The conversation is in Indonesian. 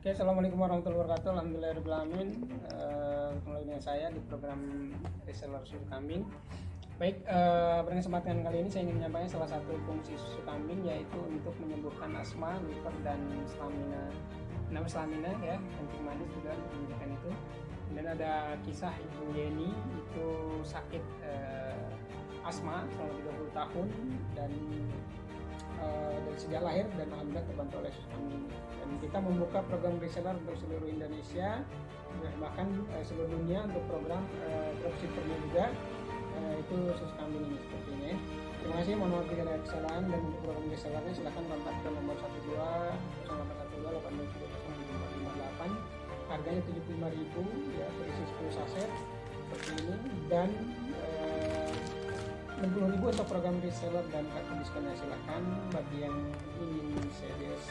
Oke, assalamualaikum warahmatullahi wabarakatuh. Alhamdulillahirobbilalamin. Kembali dengan saya di program reseller susu kambing. Baik, pada kesempatan kali ini saya ingin menyampaikan salah satu fungsi susu kambing, yaitu untuk menyembuhkan asma, liver, dan stamina ya, kencing manis juga menunjukkan itu. Dan ada kisah Ibu Yeni, itu sakit asma selama 30 tahun dan dari sejak lahir, dan alhamdulillah terbantu oleh susu kambing. Dan kita membuka program reseller untuk seluruh Indonesia, bahkan seluruh dunia, untuk program dropshippernya juga, itu susu kambing ini seperti ini. Terima kasih, mohon maaf jika ada kesalahan. Dan untuk program resellernya silahkan kontak ke nomor 12 harganya 75.000 ya, berisi 10 saset seperti ini, dan 60.000 untuk program reseller dan kartu diskonnya. Silahkan bagi yang ingin serius